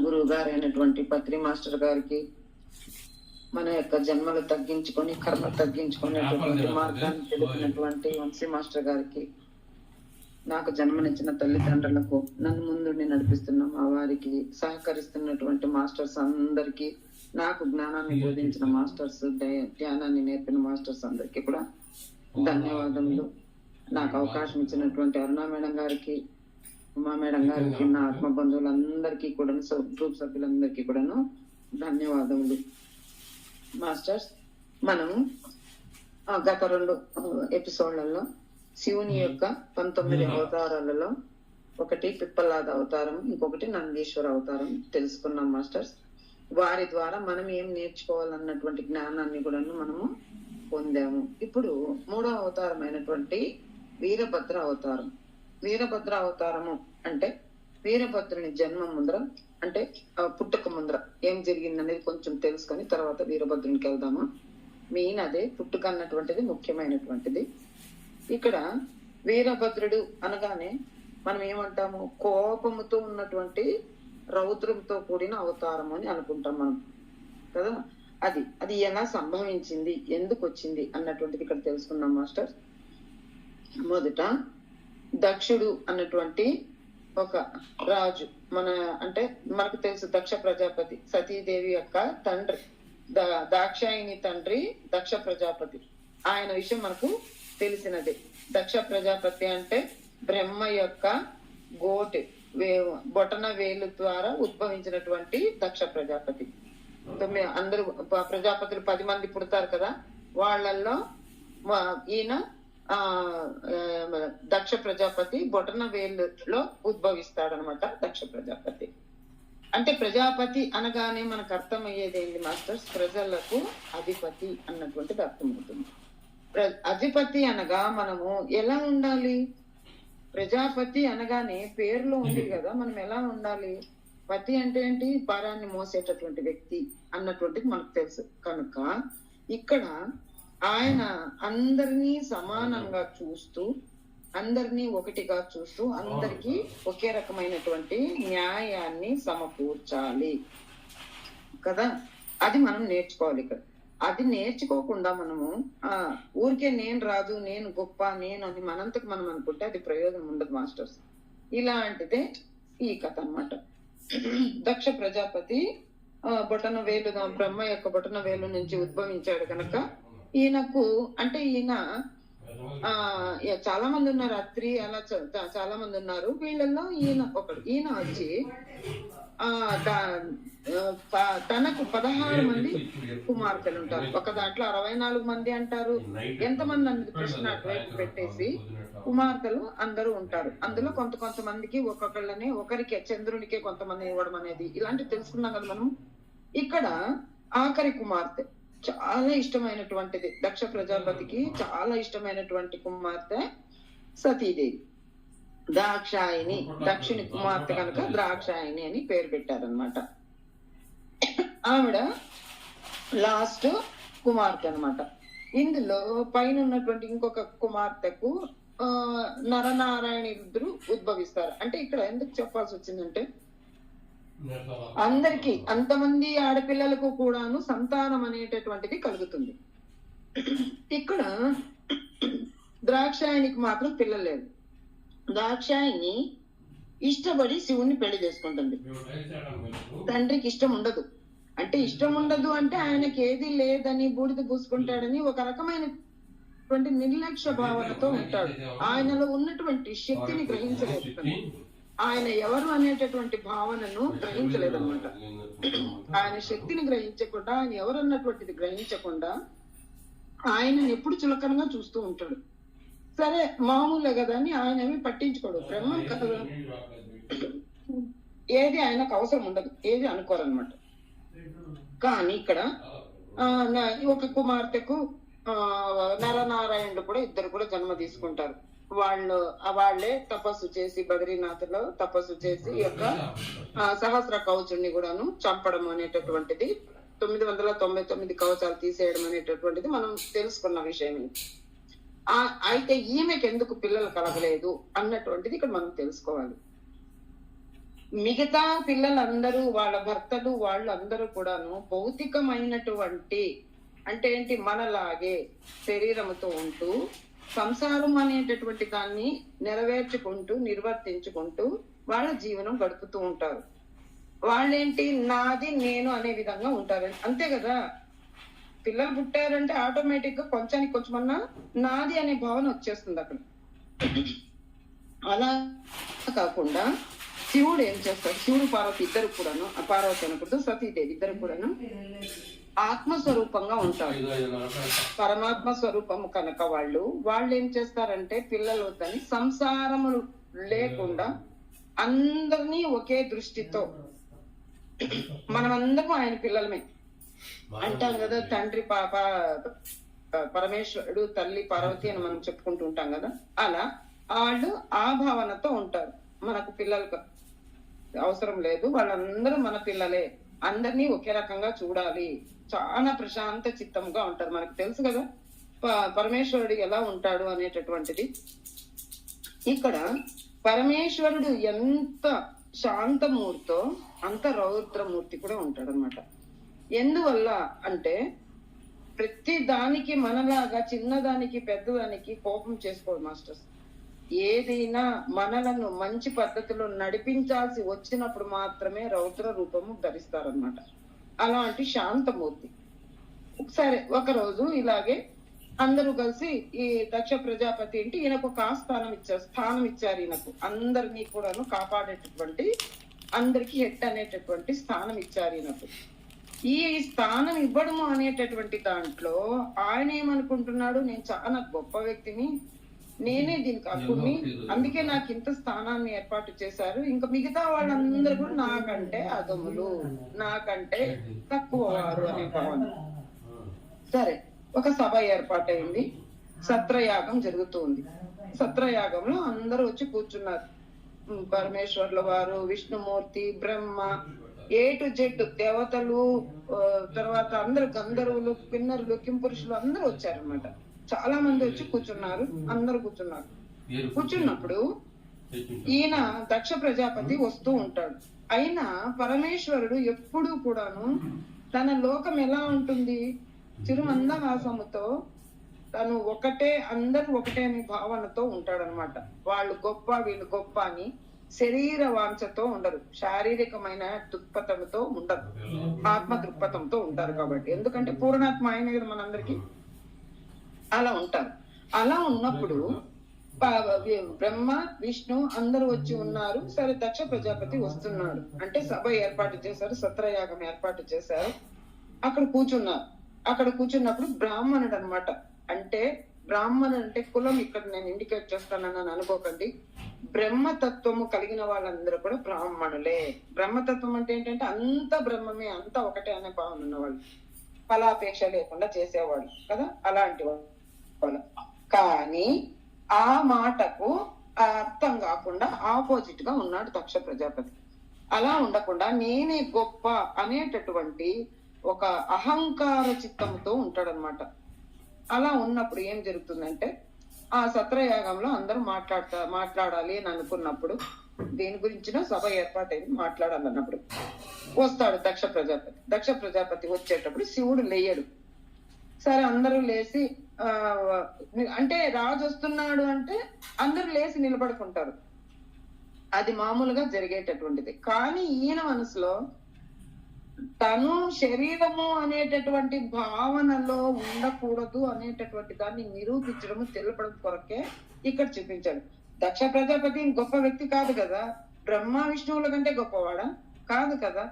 గురువు గారు అయినటువంటి పత్రి మాస్టర్ గారికి, మన యొక్క జన్మలు తగ్గించుకొని కర్మ తగ్గించుకునేటటువంటి మార్గాన్ని తెలిపినటువంటి వంశీ మాస్టర్ గారికి, నాకు జన్మనిచ్చిన తల్లిదండ్రులకు, నన్ను ముందుండి నడిపిస్తున్న మా వారికి, సహకరిస్తున్నటువంటి మాస్టర్స్ అందరికీ, నాకు జ్ఞానాన్ని బోధించిన మాస్టర్స్, ధ్యానాన్ని నేర్పిన మాస్టర్స్ అందరికీ కూడా ధన్యవాదములు. నాకు అవకాశం ఇచ్చినటువంటి అరుణా మేడం గారికి, ఉమా మేడం గారికి, నా ఆత్మ బంధువులందరికీ కూడా, గ్రూప్ సభ్యులందరికీ కూడాను ధన్యవాదములు. మాస్టర్స్, మనం గత 2 ఎపిసోడ్లలో శివుని యొక్క 19 అవతారాలలో ఒకటి పిప్పలాద అవతారం, ఇంకొకటి నందీశ్వర అవతారం తెలుసుకున్నాం మాస్టర్స్. వారి ద్వారా మనం ఏం నేర్చుకోవాలన్నటువంటి జ్ఞానాన్ని కూడాను మనము పొందాము. ఇప్పుడు 3వ అవతారం అయినటువంటి వీరభద్ర అవతారం. వీరభద్ర అవతారము అంటే వీరభద్రుని జన్మ ముందర, అంటే పుట్టుక ముందర ఏం జరిగింది అనేది కొంచెం తెలుసుకొని తర్వాత వీరభద్రునికి వెళ్దాము. మెయిన్ అదే పుట్టుక అన్నటువంటిది ముఖ్యమైనటువంటిది. ఇక్కడ వీరభద్రుడు అనగానే మనం ఏమంటాము, కోపముతో ఉన్నటువంటి రౌద్రంతో కూడిన అవతారం అని అనుకుంటాం మనం కదా. అది ఎలా సంభవించింది, ఎందుకు వచ్చింది అన్నటువంటిది ఇక్కడ తెలుసుకున్నాం మాస్టర్. మొదట దక్షుడు అన్నటువంటి ఒక రాజు, అంటే మనకు తెలుసు దక్ష ప్రజాపతి, సతీదేవి యొక్క తండ్రి, దాక్షాయిని తండ్రి దక్ష ప్రజాపతి. ఆయన విషయం మనకు తెలిసినదే. దక్ష ప్రజాపతి అంటే బ్రహ్మ యొక్క బొటన వేలు ద్వారా ఉద్భవించినటువంటి దక్ష ప్రజాపతి. అందరూ ప్రజాపతులు 10 మంది పుడతారు కదా, వాళ్ళల్లో ఈయన దక్ష ప్రజాపతి బొటన వేలులో ఉద్భవిస్తాడనమాట. దక్ష ప్రజాపతి అంటే ప్రజాపతి అనగానే మనకు అర్థమయ్యేది ఏంటి మాస్టర్స్, ప్రజలకు అధిపతి అన్నటువంటిది అర్థమవుతుంది. అధిపతి అనగా మనము ఎలా ఉండాలి, ప్రజాపతి అనగానే పేరులో ఉంది కదా, మనం ఎలా ఉండాలి, పతి అంటే ఏంటి, భారాన్ని మోసేటటువంటి వ్యక్తి అన్నటువంటిది మనకు తెలుసు. కనుక ఇక్కడ ఆయన అందరినీ సమానంగా చూస్తూ, అందరినీ ఒకటిగా చూస్తూ, అందరికీ ఒకే రకమైనటువంటి న్యాయాన్ని సమకూర్చాలి కదా. అది మనం నేర్చుకోవాలి ఇక్కడ. అది నేర్చుకోకుండా మనము ఊరికే నేను రాదు, నేను గొప్ప, నేను అని మనంతకు మనం అనుకుంటే అది ప్రయోజనం ఉండదు మాస్టర్స్. ఇలాంటిదే ఈ కథ అన్నమాట. దక్ష ప్రజాపతి బొటన వేలు, బ్రహ్మ యొక్క బొటన వేలు నుంచి ఉద్భవించాడు కనుక ఈయనకు, అంటే ఈయన చాలా మంది ఉన్నారు, అత్రి అలా చాలా మంది ఉన్నారు. వీళ్ళల్లో ఈయన ఒకడు. ఈయన వచ్చి తనకు 16 మంది కుమార్తెలు ఉంటారు. ఒక దాంట్లో 64 మంది అంటారు, ఎంతమంది అనేది ప్రశ్న అటువైపు పెట్టేసి కుమార్తెలు అందరూ ఉంటారు. అందులో కొంతమందికి ఒక్కొక్కళ్ళని, ఒకరికి చంద్రునికే కొంతమంది ఇవ్వడం అనేది ఇలాంటివి తెలుసుకున్నాం కదా మనం. ఇక్కడ ఆఖరి కుమార్తె చాలా ఇష్టమైనటువంటిది, దక్ష ప్రజాపతికి చాలా ఇష్టమైనటువంటి కుమార్తె సతీదేవి. ద్రాక్షాయిని, దక్షుని కుమార్తె కనుక ద్రాక్షాయిని అని పేరు పెట్టారనమాట. ఆవిడ లాస్ట్ కుమార్తె అనమాట. ఇందులో పైన ఉన్నటువంటి ఇంకొక కుమార్తెకు నరనారాయణ ఇద్దరు ఉద్భవిస్తారు. అంటే ఇక్కడ ఎందుకు చెప్పాల్సి వచ్చిందంటే, అందరికి, అంతమంది ఆడపిల్లలకు కూడాను సంతానం అనేటటువంటిది కలుగుతుంది. ఇక్కడ ద్రాక్షాయనికి మాత్రం పిల్లలు లేదు. ద్రాక్షాయిని ఇష్టపడి శివుణ్ణి పెళ్లి చేసుకుంటుంది. తండ్రికి ఇష్టం ఉండదు. అంటే ఇష్టం ఉండదు అంటే ఆయనకి ఏది లేదని, బూడిద పూసుకుంటాడని ఒక రకమైనటువంటి నిర్లక్ష్య భావనతో ఉంటాడు. ఆయనలో ఉన్నటువంటి శక్తిని గ్రహించలేదు, ఆయన ఎవరు అనేటటువంటి భావనను గ్రహించలేదన్నమాట. ఆయన శక్తిని గ్రహించకుండా, ఆయన ఎవరు అన్నటువంటిది గ్రహించకుండా ఆయనను ఎప్పుడు చులకనగా చూస్తూ ఉంటాడు. సరే మామూలే కదా అని ఆయన ఏమి పట్టించుకోడు. బ్రహ్మం కదా, ఏది ఆయనకు అవసరం ఉండదు, ఏది అనుకోరనమాట. కానీ ఇక్కడ ఒక కుమార్తెకు నరనారాయణుడు కూడా ఇద్దరు కూడా జన్మ తీసుకుంటారు. వాళ్ళే తపస్సు చేసి, బద్రీనాథ్లో తపస్సు చేసి యొక్క సహస్ర కవచుని కూడాను చంపడం అనేటటువంటిది, 999 కవచాలు తీసేయడం అనేటటువంటిది మనం తెలుసుకున్న విషయం. అయితే ఈమెకి ఎందుకు పిల్లలు కలగలేదు అన్నటువంటిది ఇక్కడ మనం తెలుసుకోవాలి. మిగతా పిల్లలందరూ వాళ్ళ భర్తలు వాళ్ళు అందరూ కూడాను భౌతికమైనటువంటి అంటే ఏంటి మనలాగే శరీరముతో ఉంటూ సంసారం అనేటటువంటి దాన్ని నెరవేర్చుకుంటూ నిర్వర్తించుకుంటూ వాళ్ళ జీవనం గడుపుతూ ఉంటారు. వాళ్ళేంటి నాది నేను అనే విధంగా ఉంటారు. అంతే కదా, పిల్లలు పుట్టారంటే ఆటోమేటిక్ గా కొంచానికి కొంచెమన్నా నాది అనే భావన వచ్చేస్తుంది అక్కడ. అలా కాకుండా శివుడు ఏం చేస్తాడు, శివుడు పార్వతి ఇద్దరు కూడాను, పార్వతి అనకూడదు సతీదేవి ఇద్దరు కూడాను ఆత్మస్వరూపంగా ఉంటారు, పరమాత్మ స్వరూపము కనుక వాళ్ళు ఏం చేస్తారంటే పిల్లలు వద్దని సంసారము లేకుండా అందరినీ ఒకే దృష్టితో మనమందరం ఆయన పిల్లలమే అంటాం కదా, తండ్రి పాప పరమేశ్వరుడు తల్లి పార్వతి అని మనం చెప్పుకుంటూ ఉంటాం కదా, అలా వాళ్ళు ఆ భావనతో ఉంటారు. మనకు పిల్లలకు అవసరం లేదు, వాళ్ళందరూ మన పిల్లలే, అందరినీ ఒకే రకంగా చూడాలి, చాలా ప్రశాంత చిత్తంగా ఉంటారు. మనకు తెలుసు కదా పరమేశ్వరుడు ఎలా ఉంటాడు అనేటటువంటిది. ఇక్కడ పరమేశ్వరుడు ఎంత శాంతమూర్తో అంత రౌద్రమూర్తి కూడా ఉంటాడు అనమాట. ఎందువల్ల అంటే ప్రతి దానికి మనలాగా చిన్నదానికి పెద్దదానికి కోపం చేసుకోడు మాస్టర్స్. ఏదైనా మనలను మంచి పద్ధతిలో నడిపించాల్సి వచ్చినప్పుడు మాత్రమే రౌద్ర రూపము ధరిస్తారనమాట. అలాంటి శాంతమూర్తి. సరే ఒకరోజు ఇలాగే అందరూ కలిసి ఈ దక్ష ప్రజాపతి ఏంటి ఈయనకు ఒక స్థానం ఇచ్చారు ఈయనకు, అందరినీ కూడాను కాపాడేటటువంటి అందరికి హెడ్ అనేటటువంటి స్థానం ఇచ్చారు ఈయనకు. ఈ స్థానం ఇవ్వడము అనేటటువంటి దాంట్లో ఆయన ఏమనుకుంటున్నాడు, నేను చాలా గొప్ప వ్యక్తిని, నేనే దీనికి అప్పుడుని, అందుకే నాకు ఇంత స్థానాన్ని ఏర్పాటు చేశారు, ఇంకా మిగతా వాళ్ళందరూ కూడా నాకంటే అదములు, నాకంటే తక్కువ వారు అనే భావన. సరే ఒక సభ ఏర్పాటైంది, సత్రయాగం జరుగుతుంది. సత్రయాగంలో అందరూ వచ్చి కూర్చున్నారు. పరమేశ్వర్ల వారు, విష్ణుమూర్తి, బ్రహ్మ, ఏ టు జెడ్ దేవతలు, తర్వాత అందరు గంధర్వులు, కిన్నరులు, కింపురుషులు అందరూ వచ్చారనమాట. చాలా మంది వచ్చి కూర్చున్నారు, అందరు కూర్చున్నారు. కూర్చున్నప్పుడు ఈయన దక్ష ప్రజాపతి వస్తూ ఉంటాడు. అయినా పరమేశ్వరుడు ఎప్పుడూ కూడాను తన లోకం ఎలా ఉంటుంది, చిరుమందహాసముతో తను ఒకటే, అందరూ ఒకటే అనే భావనతో ఉంటాడనమాట. వాళ్ళు గొప్ప వీళ్ళు గొప్ప అని శరీర వాంఛతో ఉండరు, శారీరకమైన దృక్పథంతో ఉండరు, ఆత్మ దృక్పథంతో ఉంటారు. కాబట్టి ఎందుకంటే పూర్ణాత్మ ఆయన కదా మనందరికి, అలా ఉంటారు. అలా ఉన్నప్పుడు బ్రహ్మ విష్ణు అందరూ వచ్చి ఉన్నారు. సరే దక్ష ప్రజాపతి వస్తున్నాడు అంటే సభ ఏర్పాటు చేశారు, సత్రయాగం ఏర్పాటు చేశారు. అక్కడ కూర్చున్నారు. అక్కడ కూర్చున్నప్పుడు బ్రాహ్మణుడు అనమాట. అంటే బ్రాహ్మణుడు అంటే కులం ఇక్కడ నేను ఇండికేట్ చేస్తానని అనుకోకండి, బ్రహ్మతత్వము కలిగిన వాళ్ళందరూ కూడా బ్రాహ్మణులే. బ్రహ్మతత్వం అంటే ఏంటంటే అంత బ్రహ్మమే, అంత ఒకటే అనే భావన ఉన్నవాళ్ళు, ఫలాపేక్ష లేకుండా చేసేవాళ్ళు కదా, అలాంటి వాళ్ళు. కానీ ఆ మాటకు అర్థం కాకుండా ఆపోజిట్ గా ఉన్నాడు దక్ష ప్రజాపతి. అలా ఉండకుండా నేనే గొప్ప అనేటటువంటి ఒక అహంకార చిత్తంతో ఉంటాడనమాట. అలా ఉన్నప్పుడు ఏం జరుగుతుందంటే ఆ సత్రయాగంలో అందరూ మాట్లాడాలి అని అనుకున్నప్పుడు, దేని గురించిన సభ ఏర్పాటైంది మాట్లాడాలన్నప్పుడు వస్తాడు దక్ష ప్రజాపతి. దక్ష ప్రజాపతి వచ్చేటప్పుడు శివుడు లేయడు. సరే అందరూ లేచి అంటే రాజు వస్తున్నాడు అంటే అందరూ లేచి నిలబడుకుంటారు, అది మామూలుగా జరిగేటటువంటిది. కానీ ఈయన మనసులో తను శరీరము అనేటటువంటి భావనలో ఉండకూడదు అనేటటువంటి దాన్ని నిరూపించడము తెలపడం కొరకే ఇక్కడ చూపించాడు. దక్ష ప్రజాపతి గొప్ప వ్యక్తి కాదు కదా, బ్రహ్మ విష్ణువుల కంటే గొప్పవాడా కాదు కదా,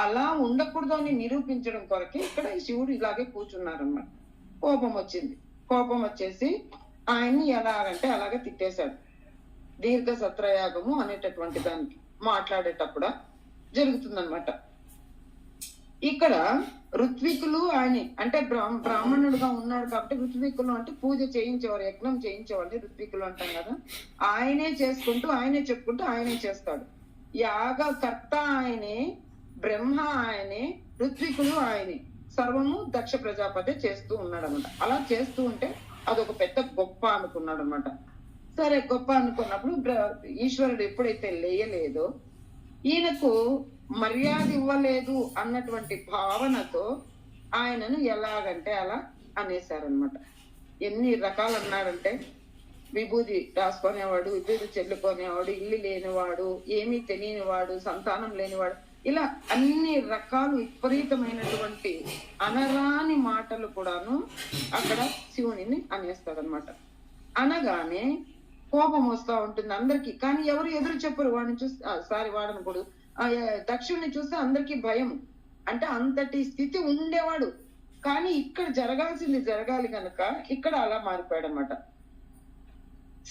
అలా ఉండకూడదు అని నిరూపించడం కొరకే ఇక్కడ శివుడు ఇలాగే కూర్చున్నారన్నమాట. కోపం వచ్చింది. కోపం వచ్చేసి ఆయన్ని ఎలాగంటే అలాగే తిట్టేశాడు. దీర్ఘ సత్రయాగము అనేటటువంటి దానికి మాట్లాడేటప్పుడు జరుగుతుందన్నమాట. ఇక్కడ ఋత్వికులు ఆయన అంటే బ్రాహ్మణుడుగా ఉన్నాడు కాబట్టి ఋత్వికులు అంటే పూజ చేయించేవారు, యజ్ఞం చేయించేవాళ్ళు ఋత్వికులు అంటాం కదా. ఆయనే చేసుకుంటూ ఆయనే చెప్పుకుంటూ ఆయనే చేస్తాడు. యాగకర్త ఆయనే, బ్రహ్మ ఆయనే, ఋత్వికులు ఆయనే, సర్వము దక్ష ప్రజాపతి చేస్తూ ఉన్నాడు అనమాట. అలా చేస్తూ ఉంటే అదొక పెద్ద గొప్ప అనుకున్నాడు అనమాట. సరే గొప్ప అనుకున్నప్పుడు ఈశ్వరుడు ఎప్పుడైతే లేయలేదో ఈయనకు మర్యాద ఇవ్వలేదు అన్నటువంటి భావనతో ఆయనను ఎలాగంటే అలా అనేశారనమాట. ఎన్ని రకాలు అన్నారంటే, విభూది రాసుకునేవాడు, విభూది చెల్లుకునేవాడు, ఇల్లు లేనివాడు, ఏమీ తెలియనివాడు, సంతానం లేనివాడు, ఇలా అన్ని రకాలు విపరీతమైనటువంటి అనరాని మాటలు కూడాను అక్కడ శివునిని అనేస్తాడనమాట. అనగానే కోపం వస్తూ ఉంటుంది అందరికి. కానీ ఎవరు ఎదురు చెప్పరు. వాడిని చూస్తే వాడని కూడా దక్షుడిని చూస్తే అందరికీ భయం. అంటే అంతటి స్థితి ఉండేవాడు. కానీ ఇక్కడ జరగాల్సింది జరగాలి కనుక ఇక్కడ అలా మారిపోయాడు అనమాట.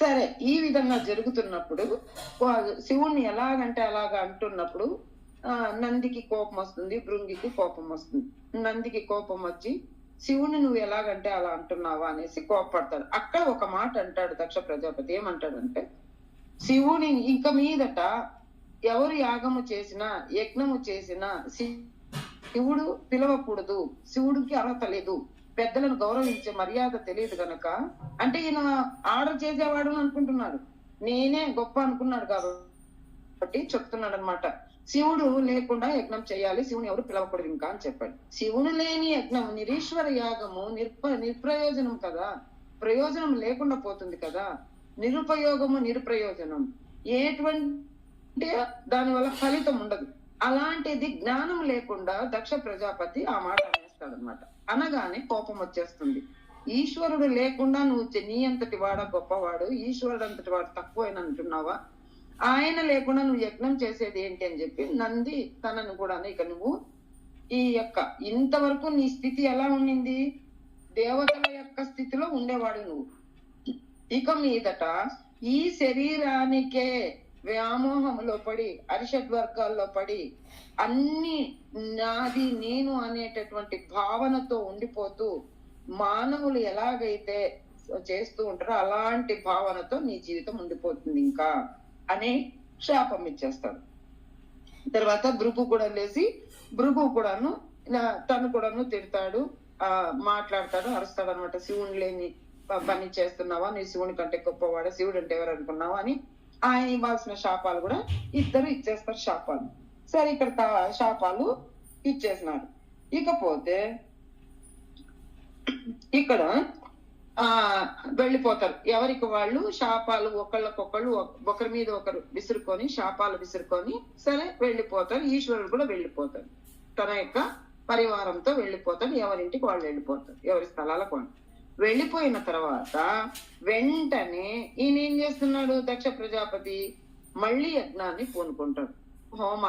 సరే, ఈ విధంగా జరుగుతున్నప్పుడు శివుణ్ణి ఎలాగంటే అలాగా అంటున్నప్పుడు నందికి కోపం వస్తుంది, భృంగికి కోపం వస్తుంది. నందికి కోపం వచ్చి శివుని నువ్వు ఎలాగంటే అలా అంటున్నావా అనేసి కోపపడతాడు. అక్కడ ఒక మాట అంటాడు దక్ష ప్రజాపతి. ఏమంటాడంటే, శివుని ఇంక మీదట ఎవరు యాగము చేసినా యజ్ఞము చేసినా శివుడు పిలవకూడదు, శివుడికి అర్హత లేదు, పెద్దలను గౌరవించే మర్యాద తెలియదు గనక. అంటే ఈయన ఆర్డర్ చేసేవాడు అనుకుంటున్నాడు, నేనే గొప్ప అనుకున్నాడు కాబట్టి చెప్తున్నాడు అనమాట. శివుడు లేకుండా యజ్ఞం చేయాలి, శివుని ఎవరు పిలవకూడదు ఇంకా అని చెప్పాడు. శివుడు లేని యజ్ఞం నిరీశ్వర యాగము నిష్ప్రయోజనం కదా, ప్రయోజనం లేకుండా పోతుంది కదా. నిరుపయోగము నిరుప్రయోజనం, ఎటువంటి దాని వల్ల ఫలితం ఉండదు. అలాంటిది జ్ఞానం లేకుండా దక్ష ప్రజాపతి ఆ మాట అనేస్తాడనమాట. అనగానే కోపం వచ్చేస్తుంది. ఈశ్వరుడు లేకుండా నువ్వు నీ అంతటి వాడ గొప్పవాడు, ఈశ్వరుడు అంతటి వాడు తక్కువైన అంటున్నావా, ఆయన లేకుండా నువ్వు యజ్ఞం చేసేది ఏంటి అని చెప్పి నంది తనను కూడా, ఇక నువ్వు ఈ యొక్క ఇంతవరకు నీ స్థితి ఎలా ఉండింది, దేవతల యొక్క స్థితిలో ఉండేవాడు నువ్వు. ఇక మీదట ఈ శరీరానికే వ్యామోహంలో పడి అరిషడ్వర్గాల్లో పడి అన్ని నాది నేను అనేటటువంటి భావనతో ఉండిపోతూ మానవులు ఎలాగైతే చేస్తూ ఉంటారో అలాంటి భావనతో నీ జీవితం ఉండిపోతుంది ఇంకా అని శాపం ఇచ్చేస్తాడు. తర్వాత భృగు కూడా లేచి భృగు కూడాను తను కూడాను తిడతాడు, మాట్లాడతాడు, అరుస్తాడు అనమాట. శివుని లేని పని చేస్తున్నావా, నీ శివుని కంటే గొప్పవాడా, శివుడు అంటే ఎవరు అనుకున్నావా అని ఆయన ఇవ్వాల్సిన శాపాలు కూడా ఇద్దరు ఇచ్చేస్తారు శాపాలు. సరే, ఇక్కడ శాపాలు ఇచ్చేసినాడు. ఇకపోతే ఇక్కడ వెళ్ళిపోతారు ఎవరికి వాళ్ళు. శాపాలు ఒకళ్ళకొకళ్ళు ఒకరి మీద ఒకరు విసురుకొని శాపాలు విసురుకొని సరే వెళ్ళిపోతారు. ఈశ్వరుడు కూడా వెళ్ళిపోతారు, తన యొక్క పరివారంతో వెళ్ళిపోతారు. ఎవరింటికి వాళ్ళు వెళ్ళిపోతారు, ఎవరి స్థలాలకు వాళ్ళు వెళ్ళిపోయిన తర్వాత వెంటనే ఈయన ఏం చేస్తున్నాడు, దక్ష ప్రజాపతి మళ్ళీ యజ్ఞాన్ని పూనుకుంటాడు. హోమ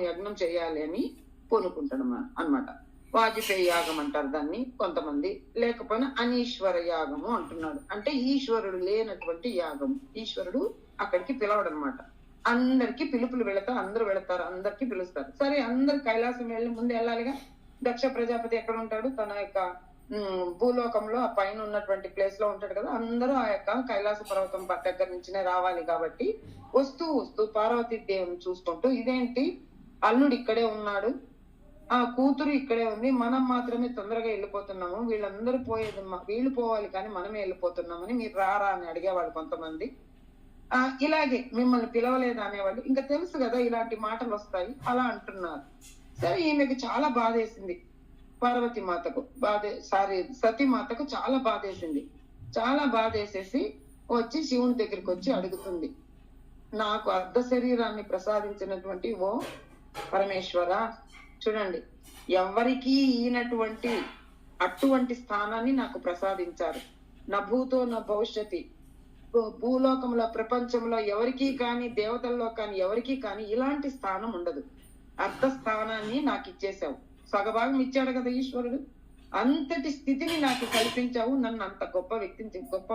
యజ్ఞం చేయాలి అని పూనుకుంటాడు అన్నమాట. వాజపేయి యాగం అంటారు దాన్ని కొంతమంది, లేకపోయినా అనీశ్వర యాగము అంటున్నాడు. అంటే ఈశ్వరుడు లేనటువంటి యాగం. ఈశ్వరుడు అక్కడికి పిలవడు అనమాట. అందరికి పిలుపులు వెళతారు, అందరూ వెళతారు, అందరికి పిలుస్తారు. సరే, అందరు కైలాసం వెళ్ళి ముందు వెళ్ళాలిగా. దక్ష ప్రజాపతి ఎక్కడ ఉంటాడు, తన యొక్క భూలోకంలో ఆ పైన ఉన్నటువంటి ప్లేస్ లో ఉంటాడు కదా. అందరూ ఆ యొక్క కైలాస పర్వతం దగ్గర నుంచినే రావాలి కాబట్టి వస్తూ వస్తూ పార్వతీ దేవుని చూసుకుంటూ, ఇదేంటి అల్లుడు ఇక్కడే ఉన్నాడు, ఆ కూతురు ఇక్కడే ఉంది, మనం మాత్రమే తొందరగా వెళ్ళిపోతున్నాము, వీళ్ళందరూ పోయేది వీళ్ళు పోవాలి కానీ మనమే వెళ్ళిపోతున్నామని మీరు రారా అని అడిగేవాళ్ళు కొంతమంది. ఇలాగే మిమ్మల్ని పిలవలేదు అనేవాళ్ళు. ఇంకా తెలుసు కదా ఇలాంటి మాటలు వస్తాయి, అలా అంటున్నారు. సరే, ఈమెకు చాలా బాధేసింది. పార్వతీ మాతకు సతీమాతకు చాలా బాధేసింది. చాలా బాధేసేసి వచ్చి శివుని దగ్గరికి వచ్చి అడుగుతుంది, నాకు అర్ధ శరీరాన్ని ప్రసాదించినటువంటి ఓ పరమేశ్వర, చూడండి ఎవరికి ఈనటువంటి అటువంటి స్థానాన్ని నాకు ప్రసాదించారు. నా భూతో నా భవిష్యత్తి, భూలోకంలో ప్రపంచంలో ఎవరికి కానీ దేవతల్లో కానీ ఎవరికి కానీ ఇలాంటి స్థానం ఉండదు. అర్ధ స్థానాన్ని నాకు ఇచ్చేసావు, సగభాగం ఇచ్చాడు కదా ఈశ్వరుడు. అంతటి స్థితిని నాకు కల్పించావు, నన్ను అంత గొప్ప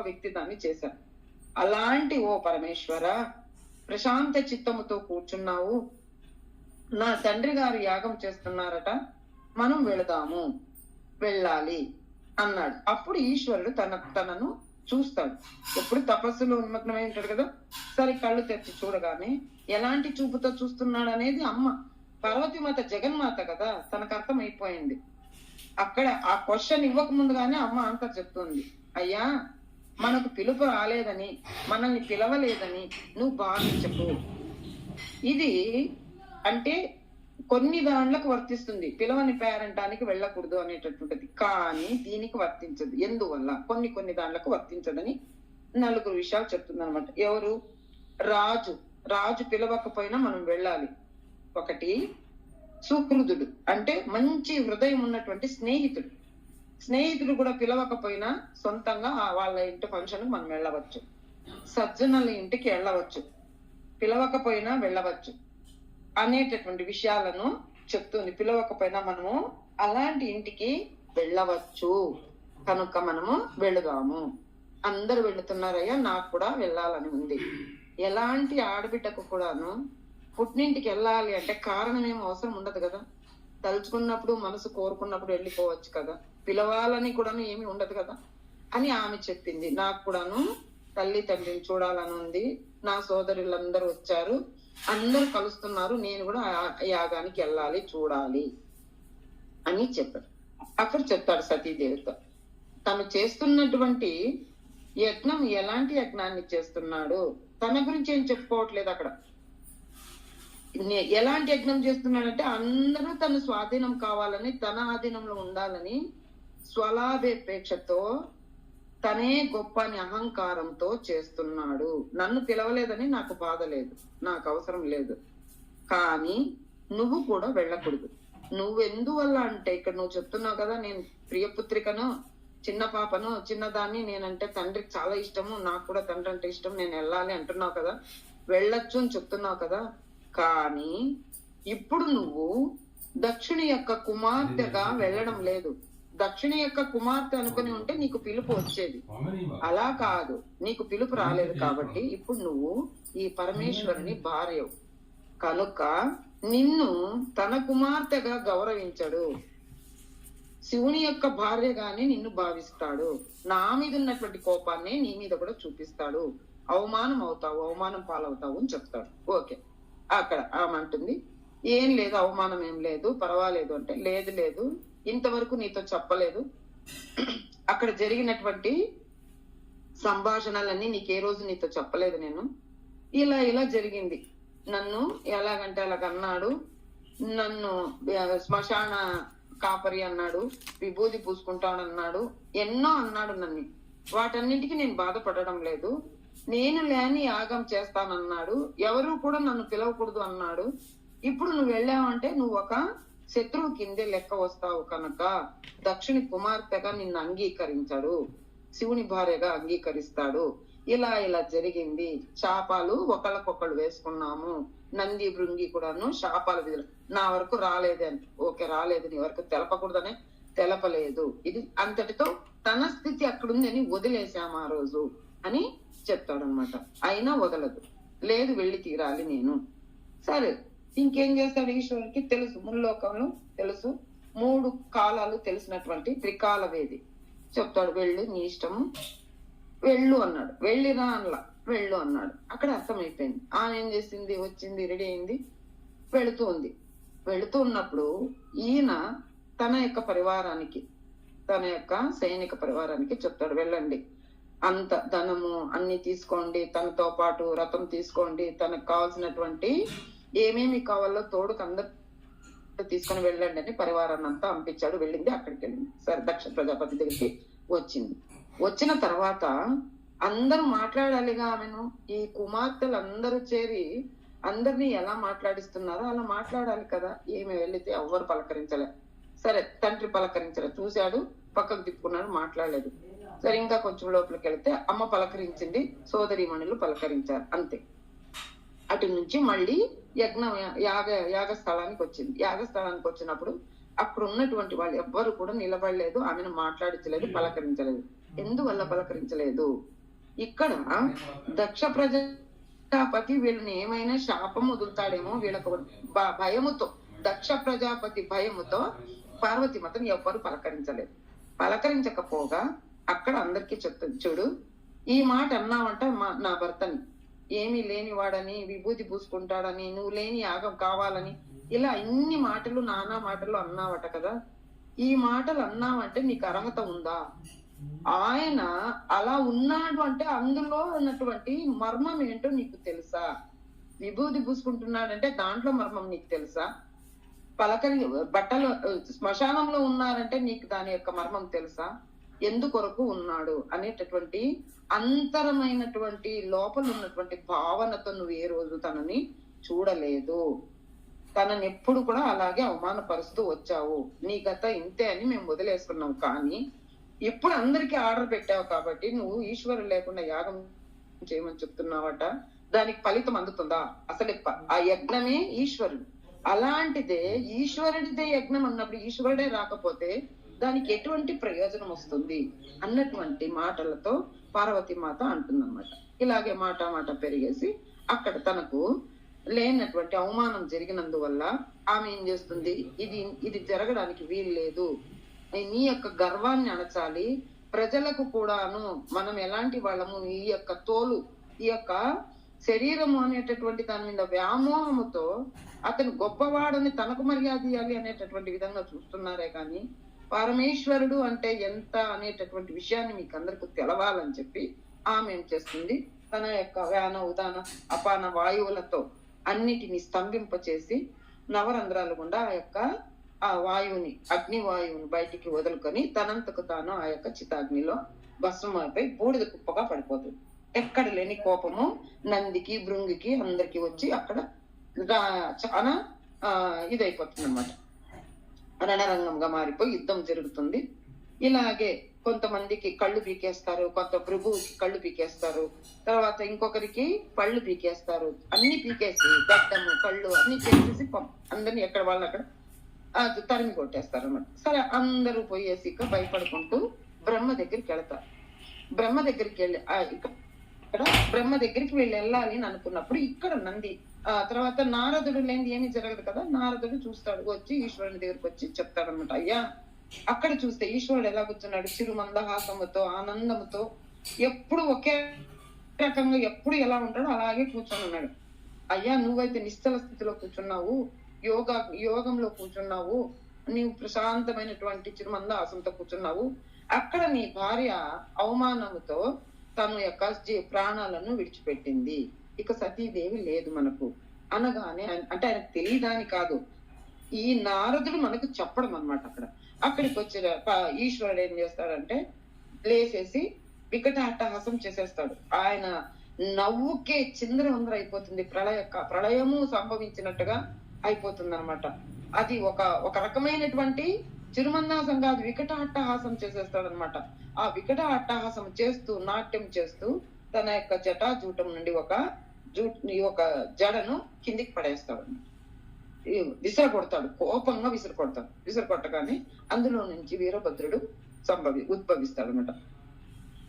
వ్యక్తి దాన్ని చేశాను. అలాంటి ఓ పరమేశ్వర, ప్రశాంత చిత్తముతో కూర్చున్నావు, నా తండ్రి గారు యాగం చేస్తున్నారట, మనం వెళ్ళాలి అన్నాడు. అప్పుడు ఈశ్వరుడు తనను చూస్తాడు. ఎప్పుడు తపస్సులో ఉన్మగ్నమై ఉంటాడు కదా. సరే, కళ్ళు తెచ్చి చూడగానే ఎలాంటి చూపుతో చూస్తున్నాడు అనేది అమ్మ పార్వతీమాత జగన్మాత కదా, తనకు అర్థమైపోయింది. అక్కడ ఆ క్వశ్చన్ ఇవ్వక ముందుగానే అమ్మ ఆన్సర్ చెప్తుంది. అయ్యా, మనకు పిలుపు రాలేదని, మనల్ని పిలవలేదని నువ్వు భావించకు. ఇది అంటే కొన్ని దాంట్లకు వర్తిస్తుంది, పిలవని పేరంటానికి వెళ్ళకూడదు అనేటటువంటిది, కానీ దీనికి వర్తించదు. ఎందువల్ల? కొన్ని దాంట్లకు వర్తించదని 4 విషయాలు చెప్తుంది అనమాట. ఎవరు? రాజు పిలవకపోయినా మనం వెళ్ళాలి. ఒకటి, సుహృదుడు అంటే మంచి హృదయం ఉన్నటువంటి స్నేహితుడు కూడా పిలవకపోయినా సొంతంగా వాళ్ళ ఇంటి ఫంక్షన్ మనం వెళ్ళవచ్చు. సజ్జనుల ఇంటికి వెళ్ళవచ్చు, పిలవకపోయినా వెళ్ళవచ్చు అనేటటువంటి విషయాలను చెప్తుంది. పిలవకపోయినా మనము అలాంటి ఇంటికి వెళ్ళవచ్చు కనుక మనము వెళదాము. అందరు వెళుతున్నారయ్యా, నాకు కూడా వెళ్ళాలని ఉంది. ఎలాంటి ఆడబిడ్డకు కూడాను పుట్టినింటికి వెళ్ళాలి అంటే కారణం ఏం అవసరం ఉండదు కదా. తలుచుకున్నప్పుడు మనసు కోరుకున్నప్పుడు వెళ్ళిపోవచ్చు కదా, పిలవాలని కూడాను ఏమి ఉండదు కదా అని ఆమె చెప్పింది. నాకు కూడాను తల్లి తండ్రిని చూడాలని ఉంది, నా సోదరులందరూ వచ్చారు, అందరూ కలుస్తున్నారు, నేను కూడా యాగానికి వెళ్ళాలి, చూడాలి అని చెప్పాడు. అక్కడ చెప్తాడు సతీదేవితో తను చేస్తున్నటువంటి యజ్ఞం ఎలాంటి యజ్ఞాన్ని చేస్తున్నాడు, తన గురించి ఏం చెప్పుకోవట్లేదు అక్కడ. ఎలాంటి యజ్ఞం చేస్తున్నాడంటే అందరూ తన స్వాధీనం కావాలని, తన ఆధీనంలో ఉండాలని స్వలాభేక్షతో, తనే గొప్ప అని అహంకారంతో చేస్తున్నాడు. నన్ను పిలవలేదని నాకు బాధ లేదు, నాకు అవసరం లేదు, కానీ నువ్వు కూడా వెళ్ళకూడదు. నువ్వెందువల్ల అంటే ఇక్కడ నువ్వు చెప్తున్నావు కదా, నేను ప్రియపుత్రికను, చిన్న పాపను, చిన్నదాన్ని, నేనంటే తండ్రికి చాలా ఇష్టము, నాకు కూడా తండ్రి అంటే ఇష్టం, నేను వెళ్ళాలి అంటున్నావు కదా, వెళ్ళొచ్చు అని చెప్తున్నావు కదా. కానీ ఇప్పుడు నువ్వు దక్షిణి యొక్క కుమార్తెగా వెళ్ళడం లేదు. దక్షిణి యొక్క కుమార్తె అనుకుని ఉంటే నీకు పిలుపు వచ్చేది, అలా కాదు, నీకు పిలుపు రాలేదు. కాబట్టి ఇప్పుడు నువ్వు ఈ పరమేశ్వరుని భార్యవు కనుక నిన్ను తన కుమార్తెగా గౌరవించడు, శివుని యొక్క భార్యగానే నిన్ను భావిస్తాడు, నా మీద ఉన్నటువంటి కోపాన్ని నీ మీద కూడా చూపిస్తాడు, అవమానం అవుతావు, అవమానం పాలవుతావు అని చెప్తాడు. ఓకే, అక్కడ ఆమె అంటుంది ఏం లేదు, అవమానం ఏం లేదు, పర్వాలేదు అంటే, లేదు ఇంతవరకు నీతో చెప్పలేదు, అక్కడ జరిగినటువంటి సంభాషణలన్నీ నీకే రోజు నీతో చెప్పలేదు, నేను ఇలా జరిగింది, నన్ను ఎలాగంటే అలాగన్నాడు, నన్ను శ్మశాన కాపరి అన్నాడు, విభూది పూసుకుంటాడన్నాడు, ఎన్నో అన్నాడు నన్ను, వాటన్నిటికీ నేను బాధపడడం లేదు, నేను లేని యాగం చేస్తానన్నాడు, ఎవరు కూడా నన్ను పిలవకూడదు అన్నాడు. ఇప్పుడు నువ్వు వెళ్ళావంటే నువ్వు ఒక శత్రువు కిందే లెక్క వస్తావు కనుక దక్షిణి కుమార్తెగా నిన్ను అంగీకరించాడు, శివుని భార్యగా అంగీకరిస్తాడు. ఇలా జరిగింది, శాపాలు ఒకళ్ళకొకళ్ళు వేసుకున్నాము, నంది భృంగి కూడాను శాపాలు విధులు నా వరకు రాలేదని. ఓకే, రాలేదు, నీ వరకు తెలపకూడదనే తెలపలేదు, ఇది అంతటితో తన స్థితి అక్కడుందని వదిలేశాము ఆ రోజు అని చెప్తాడనమాట. అయినా వదలదు, లేదు వెళ్ళి తీరాలి నేను. సరే, ఇంకేం చేస్తాడు ఈశ్వరునికి తెలుసు, ముల్లోకంలో తెలుసు, 3 కాలాలు తెలిసినటువంటి త్రికాలవేది చెప్తాడు, వెళ్ళు నీ ఇష్టము, వెళ్ళు అన్నాడు. వెళ్ళిరా అనలా, వెళ్ళు అన్నాడు. అక్కడ అర్థమైపోయింది. ఆమె ఏం చేసింది, వచ్చింది, రెడీ అయింది, వెళుతూ ఉన్నప్పుడు ఈయన తన యొక్క పరివారానికి, తన యొక్క సైనిక పరివారానికి చెప్తాడు, వెళ్ళండి, అంత ధనము అన్ని తీసుకోండి, తనతో పాటు రథం తీసుకోండి, తనకు కావాల్సినటువంటి ఏమేమి కావాలో తోడుకు అందరు తీసుకొని వెళ్ళండి అని పరివారాన్ని అంతా పంపించాడు. వెళ్ళింది, అక్కడికి వెళ్ళింది. సరే, దక్ష ప్రజాపతి దగ్గరికి వచ్చిన తర్వాత అందరూ మాట్లాడాలిగా ఆమెను. ఈ కుమార్తెలు అందరూ చేరి అందరినీ ఎలా మాట్లాడిస్తున్నారో అలా మాట్లాడాలి కదా. ఏమి వెళితే ఎవ్వరు పలకరించలే. సరే, తండ్రి పలకరించలే, చూశాడు, పక్కకు తిప్పుకున్నాడు, మాట్లాడలేదు. సరే, ఇంకా కొంచెం లోపలికి వెళితే అమ్మ పలకరించింది, సోదరీమణులు పలకరించారు, అంతే. అటు నుంచి మళ్ళీ యాగ స్థలానికి వచ్చింది. యాగస్థలానికి వచ్చినప్పుడు అక్కడ ఉన్నటువంటి వాళ్ళు ఎవ్వరు కూడా నిలబడలేదు, ఆమెను మాట్లాడించలేదు, పలకరించలేదు. ఎందువల్ల పలకరించలేదు? ఇక్కడ దక్ష ప్రజాపతి వీళ్ళని ఏమైనా శాపం వదులుతాడేమో వీళ్ళకు భయముతో, దక్ష ప్రజాపతి భయముతో పార్వతీమాతను ఎవ్వరు పలకరించలేదు. పలకరించకపోగా అక్కడ అందరికీ చెప్తుంది, చూడు, ఈ మాట అన్నావంట నా భర్తని, ఏమీ లేనివాడని, విభూతి పూసుకుంటాడని, నువ్వు లేని యాగం కావాలని, ఇలా ఇన్ని మాటలు, నానా మాటలు అన్నావట కదా. ఈ మాటలు అన్నావంటే నీకు అర్హత ఉందా? ఆయన అలా ఉన్నాడు అంటే అందులో ఉన్నటువంటి మర్మం ఏంటో నీకు తెలుసా? విభూతి పూసుకుంటున్నాడంటే దాంట్లో మర్మం నీకు తెలుసా? పలకరి బట్టలు శ్మశానంలో ఉన్నారంటే నీకు దాని యొక్క మర్మం తెలుసా? ఎందుకొరకు ఉన్నాడు అనేటటువంటి అంతరమైనటువంటి లోపల ఉన్నటువంటి భావనతో నువ్వు ఏ రోజు తనని చూడలేదు. తనని ఎప్పుడు కూడా అలాగే అవమానపరుస్తూ వచ్చావు. నీ గత ఇంతే అని మేము వదిలేసుకున్నాం. కానీ ఇప్పుడు అందరికీ ఆర్డర్ పెట్టావు కాబట్టి నువ్వు ఈశ్వరుడు లేకుండా యాగం చేయమని చెప్తున్నావట. దానికి ఫలితం అందుతుందా? అసలు ఆ యజ్ఞమే ఈశ్వరుడు. అలాంటిదే ఈశ్వరుడిదే యజ్ఞం అన్నప్పుడు ఈశ్వరుడే రాకపోతే దానికి ఎటువంటి ప్రయోజనం వస్తుంది అన్నటువంటి మాటలతో పార్వతీ మాత అంటుందన్నమాట. ఇలాగే మాట పెరిగేసి అక్కడ తనకు లేనటువంటి అవమానం జరిగినందువల్ల ఆమె ఏం చేస్తుంది, ఇది జరగడానికి వీలు లేదు, నీ యొక్క గర్వాన్ని అణచాలి, ప్రజలకు కూడాను మనం ఎలాంటి వాళ్ళము, ఈ యొక్క తోలు, ఈ యొక్క శరీరము అనేటటువంటి దాని మీద వ్యామోహముతో అతను గొప్పవాడని తనకు మర్యాద ఇవ్వాలి అనేటటువంటి విధంగా చూస్తున్నారే కానీ పరమేశ్వరుడు అంటే ఎంత అనేటటువంటి విషయాన్ని మీకు అందరికి తెలవాలని చెప్పి ఆమె ఏం చేస్తుంది, తన యొక్క వ్యాన ఉదాన అపాన వాయువులతో అన్నిటిని స్తంభింపచేసి నవరంధ్రాలు గుండా ఆ వాయువుని, అగ్నివాయువుని బయటికి వదులుకొని తనంతకు తాను ఆ యొక్క చితాగ్నిలో భస్మం అయిపోయి బూడిద కుప్పగా పడిపోతుంది. ఎక్కడ లేని కోపము నందికి భృంగికి అందరికి వచ్చి అక్కడ చాలా ఇదైపోతుంది అన్నమాట. రణరంగంగా మారిపోయి యుద్ధం జరుగుతుంది. ఇలాగే కొంతమందికి కళ్ళు పీకేస్తారు, కొంత భృగువుకి కళ్ళు పీకేస్తారు, తర్వాత ఇంకొకరికి పళ్ళు పీకేస్తారు. అన్ని పీకేసి గడ్డము కళ్ళు అన్ని చేసేసి అందరినీ ఎక్కడ వాళ్ళు అక్కడ తరిమి కొట్టేస్తారు అన్నమాట. సరే అందరూ పోయేసి భయపడుకుంటూ బ్రహ్మ దగ్గరికి వెళ్తారు. బ్రహ్మ దగ్గరికి వెళ్ళి ఇక్కడ బ్రహ్మ దగ్గరికి వెళ్ళాలి అని అనుకున్నప్పుడు ఇక్కడ నంది తర్వాత నారదుడు లేని ఏమీ జరగదు కదా. నారదుడు చూస్తాడు, వచ్చి ఈశ్వరుని దగ్గరికి వచ్చి చెప్తాడు అనమాట. అయ్యా అక్కడ చూస్తే ఈశ్వరుడు ఎలా కూర్చున్నాడు, చిరు మందహాసముతో ఆనందముతో ఎప్పుడు ఒకే రకంగా ఎప్పుడు ఎలా ఉంటాడో అలాగే కూర్చొని ఉన్నాడు. అయ్యా నువ్వైతే నిశ్చల స్థితిలో కూర్చున్నావు, యోగంలో కూర్చున్నావు, నీవు ప్రశాంతమైనటువంటి చిరుమందహాసంతో కూర్చున్నావు. అక్కడ నీ భార్య అవమానముతో తన యొక్క ప్రాణాలను విడిచిపెట్టింది. ఇక సతీదేవి లేదు మనకు అనగానే అంటే ఆయనకు తెలియదాని కాదు, ఈ నారదుడు మనకు చెప్పడం అనమాట. అక్కడికి వచ్చే ఈశ్వరుడు ఏం చేస్తాడంటే లేసేసి వికట అట్టహాసం చేసేస్తాడు. ఆయన నవ్వుకే చిందరవందర అయిపోతుంది, ప్రళయము సంభవించినట్టుగా అయిపోతుంది అనమాట. అది ఒక రకమైనటువంటి చిరుమందాసం కాదు, వికట అట్టహాసం చేసేస్తాడు అనమాట. ఆ వికట అట్టహాసం చేస్తూ నాట్యం చేస్తూ తన యొక్క జటాజూటం నుండి ఒక జడను కిందికి పడేస్తాడు అనమాట. విసిర కొడతాడు, కోపంగా విసిర కొట్టగానే అందులో నుంచి వీరభద్రుడు ఉద్భవిస్తాడు అనమాట.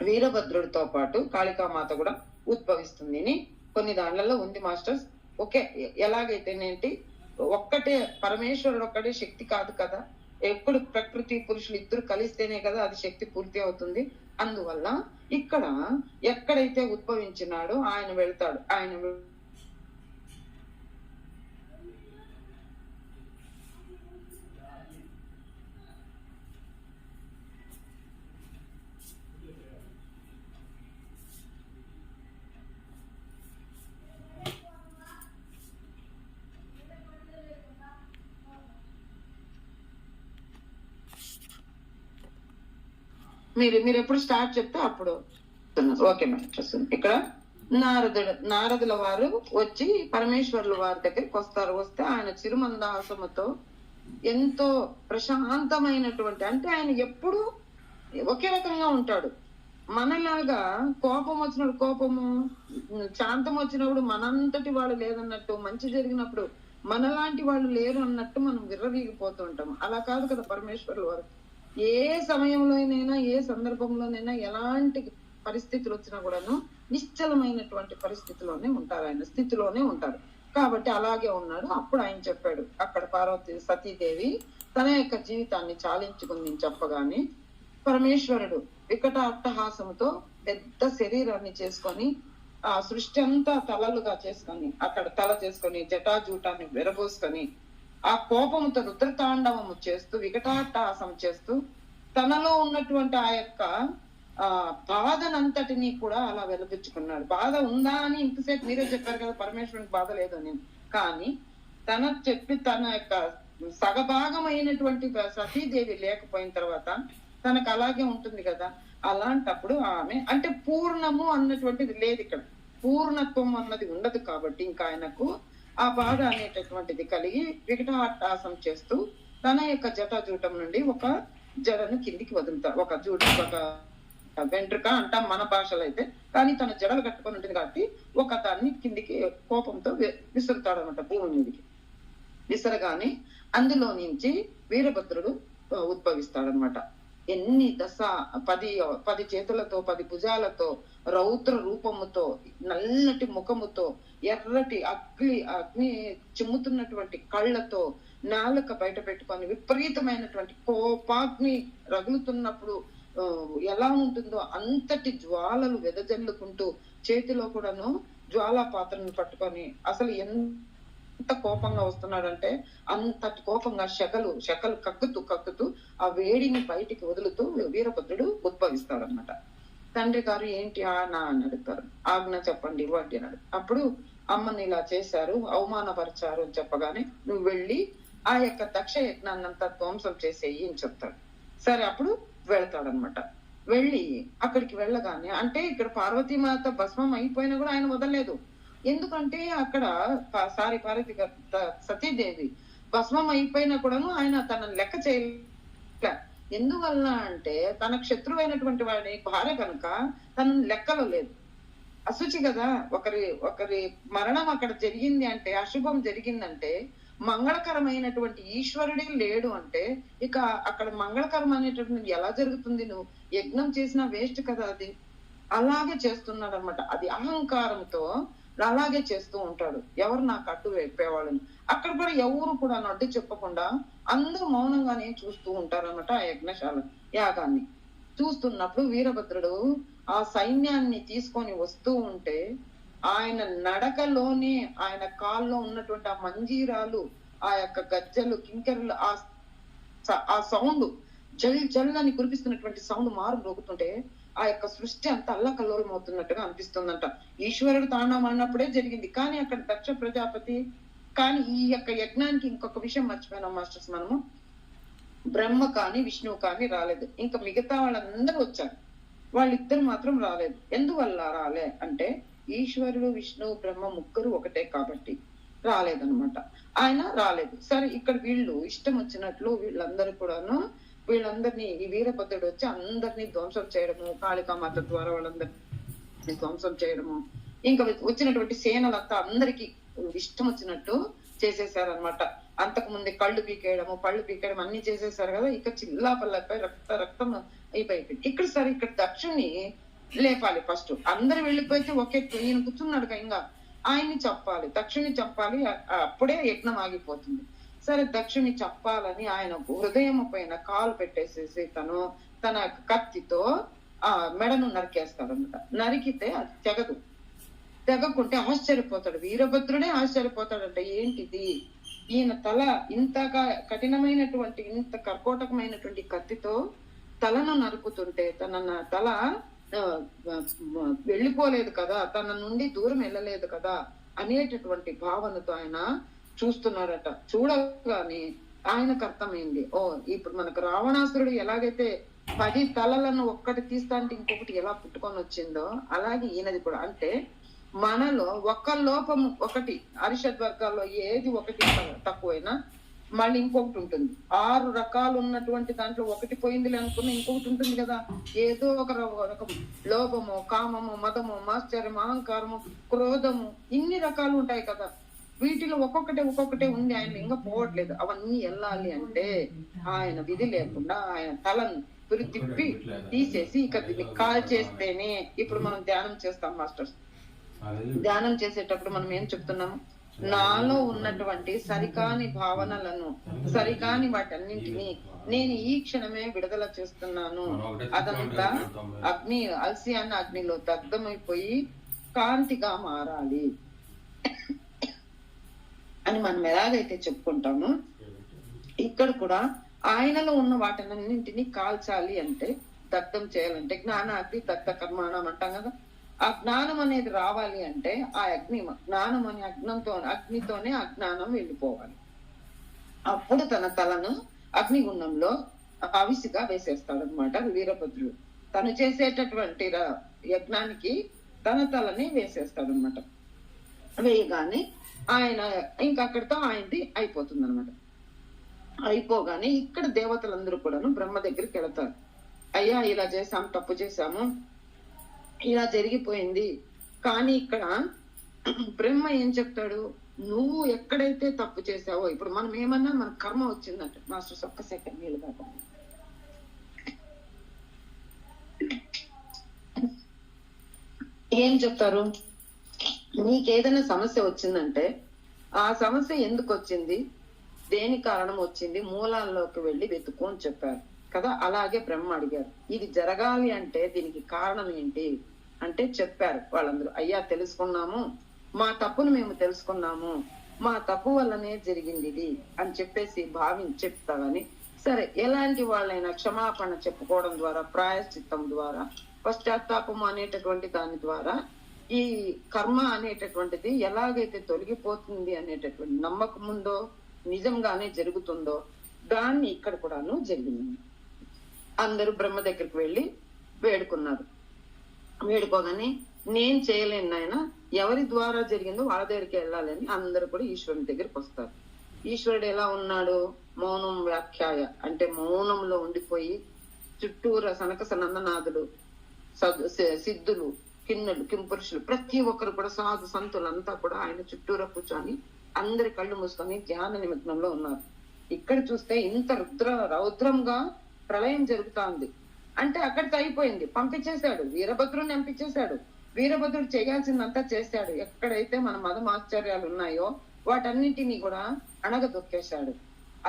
వీరభద్రుడితో పాటు కాళికామాత కూడా ఉద్భవిస్తుంది అని కొన్ని దాంట్లో ఉంది మాస్టర్స్. ఓకే, ఎలాగైతేనేంటి ఒక్కటే పరమేశ్వరుడు ఒక్కటే శక్తి కాదు కదా, ఎప్పుడు ప్రకృతి పురుషులు ఇద్దరు కలిస్తేనే కదా అది శక్తి పూర్తి అవుతుంది. అందువల్ల ఇక్కడ ఎక్కడైతే ఉద్భవించినాడో ఆయన వెళ్తాడు. ఆయన మీరు ఎప్పుడు స్టార్ట్ చెప్తే అప్పుడు ఓకే మేడం. ఇక్కడ నారదుల వారు వచ్చి పరమేశ్వరుల వారి దగ్గరికి వస్తే ఆయన చిరుమందహాసముతో ఎంతో ప్రశాంతమైనటువంటి, అంటే ఆయన ఎప్పుడు ఒకే రకంగా ఉంటాడు. మనలాగా కోపం వచ్చినప్పుడు కోపము, శాంతం వచ్చినప్పుడు మనంతటి వాళ్ళు లేదన్నట్టు, మంచి జరిగినప్పుడు మనలాంటి వాళ్ళు లేరు అన్నట్టు మనం విర్రవీగిపోతూ ఉంటాం. అలా కాదు కదా పరమేశ్వరుల వారు. ఏ సమయంలోనైనా ఏ సందర్భంలోనైనా ఎలాంటి పరిస్థితులు వచ్చినా కూడాను నిశ్చలమైనటువంటి పరిస్థితిలోనే ఉంటారు, ఆయన స్థితిలోనే ఉంటారు. కాబట్టి అలాగే ఉన్నాడు. అప్పుడు ఆయన చెప్పాడు, అక్కడ సతీదేవి తన యొక్క జీవితాన్ని చాలించుకుంది చెప్పగానే పరమేశ్వరుడు వికట అట్టహాసముతో పెద్ద శరీరాన్ని చేసుకొని ఆ సృష్టి అంతా తలలుగా చేసుకొని అక్కడ తల చేసుకొని జటాజూటాన్ని విరబోసుకొని ఆ కోపంతో రుద్రతాండవము చేస్తూ వికటాట్టహాసం చేస్తూ తనలో ఉన్నటువంటి ఆ యొక్క ఆ బాధనంతటినీ కూడా అలా వెలిపించుకున్నాడు. బాధ ఉందా అని ఇంతసేపు మీరే చెప్పారు కదా, పరమేశ్వరునికి బాధ లేదు అని. కానీ తన యొక్క సగభాగమైనటువంటి సతీదేవి లేకపోయిన తర్వాత తనకు అలాగే ఉంటుంది కదా. అలాంటప్పుడు ఆమె అంటే పూర్ణము అన్నటువంటిది లేదు ఇక్కడ, పూర్ణత్వం అన్నది ఉండదు కాబట్టి ఇంకా ఆయనకు ఆ బాధ అనేటటువంటిది కలిగి వికటాటాసం చేస్తూ తన యొక్క జటాజూటం నుండి ఒక జడను కిందికి వదులుతాడు. ఒక వెంట్రుక అంటాం మన భాషలో అయితే, కానీ తన జడలు కట్టుకొని ఉంటుంది కాబట్టి ఒక దాన్ని కిందికి కోపంతో విసురుతాడు అనమాట, భూమి మీదకి. విసరగానే అందులో నుంచి వీరభద్రుడు ఉద్భవిస్తాడనమాట. ఎన్ని 10 చేతులతో 10 భుజాలతో రౌద్ర రూపముతో నల్లటి ముఖముతో ఎర్రటి అగ్ని చిమ్ముతున్నటువంటి కళ్ళతో నాలుక బయట పెట్టుకొని విపరీతమైనటువంటి కోపాగ్ని రగులుతున్నప్పుడు ఎలా ఉంటుందో అంతటి జ్వాలలు వెదజల్లుకుంటూ చేతిలో కూడాను జ్వాలా పాత్రను పట్టుకొని అసలు ఎంత కోపంగా వస్తున్నాడంటే అంతటి కోపంగా శకలు కక్కుతూ ఆ వేడిని బయటికి వదులుతూ వీరభద్రుడు ఉద్భవిస్తాడనమాట. తండ్రి గారు ఏంటి ఆనా అని అడుగుతారు. ఆజ్ఞ చెప్పండి ఇవ్వండి అన్నాడు. అప్పుడు అమ్మని ఇలా చేశారు, అవమానపరిచారు అని చెప్పగానే నువ్వు వెళ్ళి ఆ యొక్క దక్ష యజ్ఞాన్నంతా ధ్వంసం చేసేయి అని చెప్తాడు. సరే అప్పుడు వెళ్తాడనమాట. వెళ్ళి అక్కడికి వెళ్ళగానే అంటే ఇక్కడ పార్వతీమాత భస్మం అయిపోయినా కూడా ఆయన వదలలేదు. ఎందుకంటే అక్కడ పార్వతి సతీదేవి భస్మం అయిపోయినా కూడాను ఆయన తనను లెక్క చేయలే. ఎందువల్ల అంటే తన శత్రువైనటువంటి వాడి భార్య కనుక తనను లెక్కలో లేదు. అశుచి కదా, ఒకరి మరణం అక్కడ జరిగింది అంటే, అశుభం జరిగిందంటే, మంగళకరమైనటువంటి ఈశ్వరుడే లేడు అంటే ఇక అక్కడ మంగళకరం అనేటటువంటి ఎలా జరుగుతుంది? నువ్వు యజ్ఞం చేసినా వేస్ట్ కదా. అది అలాగే చేస్తున్నాడు అనమాట. అది అహంకారంతో అలాగే చేస్తూ ఉంటాడు. ఎవరు నాకు అడ్డు వేపేవాళ్ళని అక్కడ కూడా ఎవరు కూడా అడ్డు చెప్పకుండా అందరూ మౌనంగానే చూస్తూ ఉంటారన్నమాట. ఆ యజ్ఞశాల యాగాన్ని చూస్తున్నప్పుడు వీరభద్రుడు ఆ సైన్యాన్ని తీసుకొని వస్తూ ఉంటే ఆయన నడకలోనే ఆయన కాల్లో ఉన్నటువంటి ఆ మంజీరాలు, ఆ యొక్క గజ్జలు, కింకెరలు, ఆ సౌండ్ జల్ అని కురిపిస్తున్నటువంటి సౌండ్ మారు మోగుతుంటే ఆ యొక్క సృష్టి అంతా అల్లకల్లోలం అవుతున్నట్టుగా అనిపిస్తుందంట. ఈశ్వరుడు తాండవం అన్నప్పుడే జరిగింది. కానీ అక్కడ దక్ష ప్రజాపతి కానీ ఈ యొక్క యజ్ఞానికి ఇంకొక విషయం మర్చిపోయినాం మాస్టర్స్, మనము బ్రహ్మ కానీ విష్ణువు కానీ రాలేదు. ఇంకా మిగతా వాళ్ళందరూ వచ్చారు, వాళ్ళిద్దరు మాత్రం రాలేదు. ఎందువల్ల రాలే అంటే ఈశ్వరుడు విష్ణువు బ్రహ్మ ముగ్గురు ఒకటే కాబట్టి రాలేదనమాట. ఆయన రాలేదు. సరే ఇక్కడ వీళ్ళు ఇష్టం వచ్చినట్లు వీళ్ళందరినీ ఈ వీరభద్రుడు వచ్చి అందరినీ ధ్వంసం చేయడము, కాళికామాత ద్వారా వాళ్ళందరినీ ధ్వంసం చేయడము, ఇంకా వచ్చినటువంటి సేనలంతా అందరికి ఇష్టం వచ్చినట్టు చేసేసారనమాట. అంతకు ముందే పళ్ళు పీకేయడం అన్ని చేసేసారు కదా. ఇక చిల్లా పల్లపై రక్తం అయిపోయింది. ఇక్కడ దక్షుణ్ణి లేపాలి. ఫస్ట్ అందరు వెళ్ళిపోతే ఒకే ఈయన కూర్చున్నాడు ఇంకా ఆయన్ని చంపాలి, దక్షుణ్ణి చంపాలి. అప్పుడే యజ్ఞం ఆగిపోతుంది. సరే దక్షుణ్ణి చంపాలని ఆయన హృదయం పైన కాలు పెట్టేసేసి తన కత్తితో ఆ మెడను నరికేస్తాడన్నమాట. నరికితే అది తెగకుంటే ఆశ్చర్యపోతాడు. వీరభద్రుడే ఆశ్చర్యపోతాడంట. ఏంటిది, ఈయన తల ఇంతగా కఠినమైనటువంటి ఇంత కర్కోటకమైనటువంటి కత్తితో తలను నరుకుతుంటే తన తల వెళ్ళిపోలేదు కదా, తన నుండి దూరం వెళ్ళలేదు కదా అనేటటువంటి భావనతో ఆయన చూస్తున్నాడట. చూడగానే ఆయనకు అర్థమైంది, ఇప్పుడు మనకు రావణాసురుడు ఎలాగైతే 10 తలలను ఒక్కటి తీస్తా అంటే ఇంకొకటి ఎలా పుట్టుకొని వచ్చిందో అలాగే ఈయనది కూడా. అంటే మనలో ఒక లోపం ఒకటి, అరిషడ్ వర్గాల్లో ఏది ఒకటి తక్కువైనా మళ్ళీ ఇంకొకటి ఉంటుంది. 6 రకాలు ఉన్నటువంటి దాంట్లో ఒకటి పోయింది అనుకున్న ఇంకొకటి ఉంటుంది కదా. ఏదో ఒక రకం లోభము, కామము, మదము, మాశ్చర్యము, అహంకారము, క్రోధము, ఇన్ని రకాలు ఉంటాయి కదా. వీటిలో ఒక్కొక్కటే ఉంది. ఆయన ఇంకా పోవట్లేదు. అవన్నీ వెళ్ళాలి అంటే ఆయన విధి లేకుండా ఆయన తలను తిప్పి తీసేసి ఇక దీన్ని కాల్ చేస్తేనే. ఇప్పుడు మనం ధ్యానం చేస్తాం మాస్టర్స్. ధ్యానం చేసేటప్పుడు మనం ఏం చెప్తున్నాము? నాలో ఉన్నటువంటి సరికాని భావనలను, సరికాని వాటన్నింటినీ నేను ఈ క్షణమే విడుదల చేస్తున్నాను. అదంతా అగ్నిలో దగ్ధమైపోయి కాంతిగా మారాలి అని మనం ఎలాగైతే చెప్పుకుంటామో ఇక్కడ కూడా ఆయనలో ఉన్న వాటన్నింటినీ కాల్చాలి అంటే దగ్ధం చేయాలంటే జ్ఞానాగ్ని దగ్ధ కర్మాణం అంటాం కదా. ఆ జ్ఞానం అనేది రావాలి అంటే ఆ జ్ఞానం అనే అగ్నితోనే అజ్ఞానం వెళ్ళిపోవాలి. అప్పుడు తన తలను అగ్నిగుండంలో అవిసిగా వేసేస్తాడు అనమాట వీరభద్రుడు. తను చేసేటటువంటి యజ్ఞానికి తన తలని వేసేస్తాడు అనమాట. వేయగానే ఆయన ఇంకా అక్కడితో ఆయనది అయిపోతుంది అనమాట. అయిపోగానే ఇక్కడ దేవతలందరూ కూడాను బ్రహ్మ దగ్గరికి వెళతారు. అయ్యా ఇలా చేసాం, తప్పు చేశాము, ఇలా జరిగిపోయింది. కానీ ఇక్కడ బ్రహ్మ ఏం చెప్తాడు, నువ్వు ఎక్కడైతే తప్పు చేసావో, ఇప్పుడు మనం ఏమన్నా మన కర్మ వచ్చిందంట. మాస్టర్స్ ఒక్క సెకండ్ నీళ్ళు కాక ఏం చెప్తారు, నీకేదైనా సమస్య వచ్చిందంటే ఆ సమస్య ఎందుకు వచ్చింది, దేని కారణం వచ్చింది, మూలాల్లోకి వెళ్ళి వెతుకు అని చెప్పారు కదా. అలాగే బ్రహ్మ అడిగారు, ఇది జరగాలి అంటే దీనికి కారణం ఏంటి అంటే చెప్పారు వాళ్ళందరూ. అయ్యా తెలుసుకున్నాము, మా తప్పును మేము తెలుసుకున్నాము, మా తప్పు వల్లనే జరిగింది ఇది అని చెప్పేసి చెప్తావని. సరే, ఎలాంటి వాళ్ళైనా క్షమాపణ చెప్పుకోవడం ద్వారా, ప్రాయశ్చిత్తం ద్వారా, పశ్చాత్తాపం అనేటటువంటి దాని ద్వారా ఈ కర్మ అనేటటువంటిది ఎలాగైతే తొలగిపోతుంది అనేటటువంటి నమ్మకం ఉందో, నిజంగానే జరుగుతుందో, దాన్ని ఇక్కడ కూడాను జరిగింది. అందరూ బ్రహ్మ దగ్గరికి వెళ్ళి వేడుకున్నారు. వేడుకోగానే నేను చేయలేను నాయన, ఎవరి ద్వారా జరిగిందో వాళ్ళ దగ్గరికి వెళ్ళాలని అందరూ కూడా ఈశ్వరుని దగ్గరికి వస్తారు. ఈశ్వరుడు ఎలా ఉన్నాడు, మౌనం వ్యాఖ్యాయ అంటే మౌనంలో ఉండిపోయి చుట్టూరా సనక సనందనాథులు, సిద్ధులు, కిన్నెలు, కింపురుషులు ప్రతి ఒక్కరు కూడా సాధు సంతులంతా కూడా ఆయన చుట్టూరా కూర్చొని అందరి కళ్ళు మూసుకొని ధ్యాన నిమగ్నంలో ఉన్నారు. ఇక్కడ చూస్తే ఇంత రౌద్రంగా ప్రళయం జరుగుతోంది అంటే అక్కడితో అయిపోయింది. పంపించేశాడు, వీరభద్రుని పంపించేశాడు. వీరభద్రుడు చేయాల్సిందంతా చేశాడు. ఎక్కడైతే మన మదమాశ్చర్యాలు ఉన్నాయో వాటన్నిటినీ కూడా అణగదొక్కేశాడు.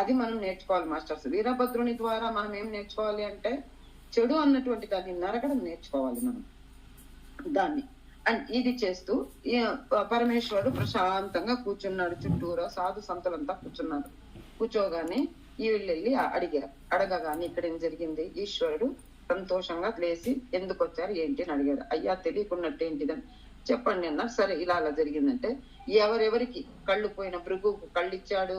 అది మనం నేర్చుకోవాలి మాస్టర్స్. వీరభద్రుని ద్వారా మనం ఏం నేర్చుకోవాలి అంటే చెడు అన్నటువంటి దాన్ని నరకడం నేర్చుకోవాలి మనం దాన్ని. అండ్ ఇది చేస్తూ పరమేశ్వరుడు ప్రశాంతంగా కూర్చున్నాడు. చుట్టూరా సాధు సంతులంతా కూర్చున్నారు. కూర్చోగానే వీళ్ళు వెళ్ళి అడగగానే ఇక్కడ ఏం జరిగింది, ఈశ్వరుడు సంతోషంగా లేచి ఎందుకు వచ్చారు ఏంటి అని అడిగాడు. అయ్యా తెలియకున్నట్టు ఏంటిదని చెప్పండి అన్నారు. సరే ఇలా అలా జరిగిందంటే ఎవరెవరికి కళ్ళు పోయిన భృగుకు కళ్ళు ఇచ్చాడు,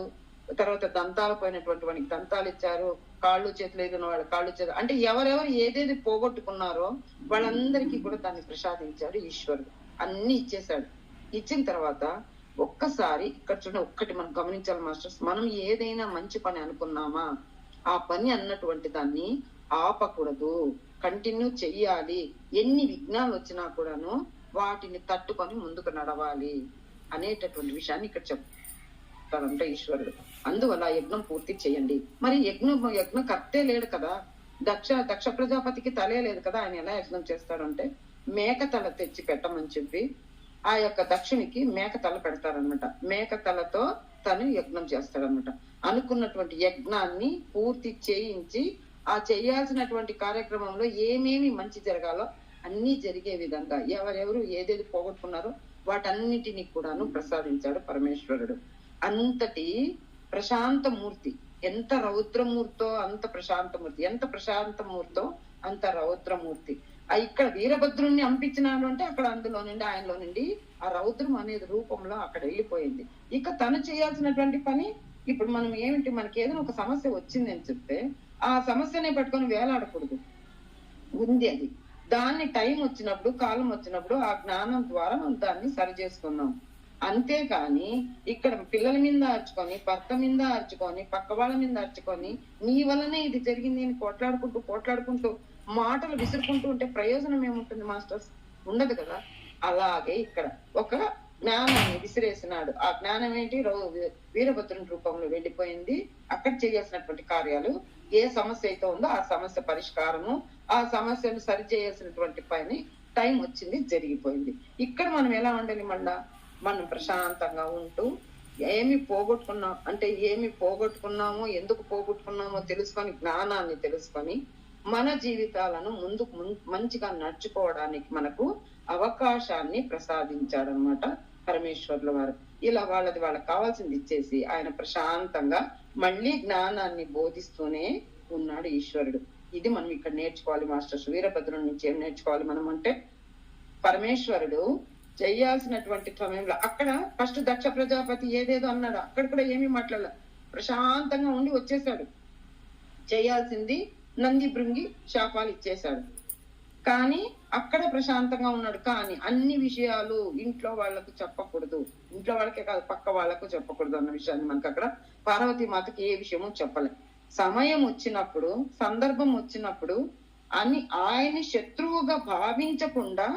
తర్వాత దంతాలు పోయినటువంటి వానికి దంతాలు ఇచ్చారు, కాళ్ళు చేతులు ఎదిగిన వాళ్ళ కాళ్ళు చేతులు, అంటే ఎవరెవరు ఏదేది పోగొట్టుకున్నారో వాళ్ళందరికీ కూడా దాన్ని ప్రసాదించాడు ఈశ్వరుడు. అన్ని ఇచ్చేశాడు. ఇచ్చిన తర్వాత ఒక్కసారి ఇక్కడ చూడండి, ఒక్కటి మనం గమనించాలి మాస్టర్స్, మనం ఏదైనా మంచి పని అనుకున్నామా ఆ పని అన్నటువంటి దాన్ని ఆపకూడదు, కంటిన్యూ చెయ్యాలి. ఎన్ని విఘ్నాలు వచ్చినా కూడాను వాటిని తట్టుకొని ముందుకు నడవాలి అనేటటువంటి విషయాన్ని ఇక్కడ చెప్తాడంట ఈశ్వరుడు. అందువల్ల యజ్ఞం పూర్తి చేయండి. మరి యజ్ఞ కర్తే లేడు కదా, దక్ష ప్రజాపతికి తలే లేదు కదా, ఆయన ఎలా యజ్ఞం చేస్తాడంటే మేక తల తెచ్చి పెట్టమని చెప్పి ఆ యొక్క దక్షునికి మేక తల పెడతారనమాట. మేక తలతో తను యజ్ఞం చేస్తాడనమాట. అనుకున్నటువంటి యజ్ఞాన్ని పూర్తి చేయించి ఆ చేయాల్సినటువంటి కార్యక్రమంలో ఏమేమి మంచి జరగాలో అన్ని జరిగే విధంగా ఎవరెవరు ఏదేది పోగొట్టుకున్నారో వాటన్నిటినీ కూడాను ప్రసాదించాడు పరమేశ్వరుడు. అంతటి ప్రశాంతమూర్తి, ఎంత రౌద్రమూర్తో అంత ప్రశాంతమూర్తి, ఎంత ప్రశాంతమూర్తో అంత రౌద్రమూర్తి. ఇక్కడ వీరభద్రుణ్ణి పంపించినాడు అంటే అక్కడ అందులో నుండి ఆయనలో నుండి ఆ రౌద్రం అనేది రూపంలో అక్కడ వెళ్ళిపోయింది. ఇక తను చేయాల్సినటువంటి పని ఇప్పుడు మనం ఏమిటి, మనకి ఏదైనా ఒక సమస్య వచ్చింది అని చెప్తే ఆ సమస్యనే పట్టుకొని వేలాడకూడదు. ఉంది అది, దాన్ని టైం వచ్చినప్పుడు కాలం వచ్చినప్పుడు ఆ జ్ఞానం ద్వారా మనం దాన్ని సరి చేసుకున్నాం. అంతేకాని ఇక్కడ పిల్లల మీద అర్చుకొని, భర్త మీద అర్చుకొని, పక్క వాళ్ళ మీద అర్చుకొని నీ వల్లనే ఇది జరిగింది అని పోట్లాడుకుంటూ మాటలు విసురుకుంటూ ఉంటే ప్రయోజనం ఏముంటుంది మాస్టర్స్? ఉండదు కదా. అలాగే ఇక్కడ ఒక జ్ఞానాన్ని విసిరేసినాడు. ఆ జ్ఞానం ఏంటి, వీరభద్రుని రూపంలో వెళ్ళిపోయింది. అక్కడ చేయాల్సినటువంటి కార్యాలు, ఏ సమస్య అయితే ఉందో ఆ సమస్య పరిష్కారము, ఆ సమస్యను సరి చేయాల్సినటువంటి పని టైం వచ్చింది, జరిగిపోయింది. ఇక్కడ మనం ఎలా ఉండాలి, మళ్ళా మనం ప్రశాంతంగా ఉంటూ ఏమి పోగొట్టుకున్నామో ఎందుకు పోగొట్టుకున్నామో తెలుసుకొని, జ్ఞానాన్ని తెలుసుకొని మన జీవితాలను ముందుకు మంచిగా నడుచుకోవడానికి మనకు అవకాశాన్ని ప్రసాదించాడనమాట పరమేశ్వరుల వారు. ఇలా వాళ్ళకి కావాల్సింది ఇచ్చేసి ఆయన ప్రశాంతంగా మళ్ళీ జ్ఞానాన్ని బోధిస్తూనే ఉన్నాడు ఈశ్వరుడు. ఇది మనం ఇక్కడ నేర్చుకోవాలి మాస్టర్స్. వీరభద్రుడి నుంచి ఏం నేర్చుకోవాలి మనం అంటే, పరమేశ్వరుడు చేయాల్సినటువంటి సమయంలో అక్కడ ఫస్ట్ దక్ష ప్రజాపతి ఏదేదో అన్నాడు, అక్కడ కూడా ఏమీ మాట్లాడలే, ప్రశాంతంగా ఉండి వచ్చేసాడు. చేయాల్సింది నంది భృంగి శాపాలు ఇచ్చేశాడు, కానీ అక్కడ ప్రశాంతంగా ఉన్నాడు. కానీ అన్ని విషయాలు ఇంట్లో వాళ్ళకు చెప్పకూడదు, ఇంట్లో వాళ్ళకే కాదు పక్క వాళ్ళకు చెప్పకూడదు అన్న విషయాన్ని మనకు అక్కడ పార్వతీ మాతకి ఏ విషయమో చెప్పలే. సమయం వచ్చినప్పుడు, సందర్భం వచ్చినప్పుడు అని ఆయన్ని శత్రువుగా భావించకుండా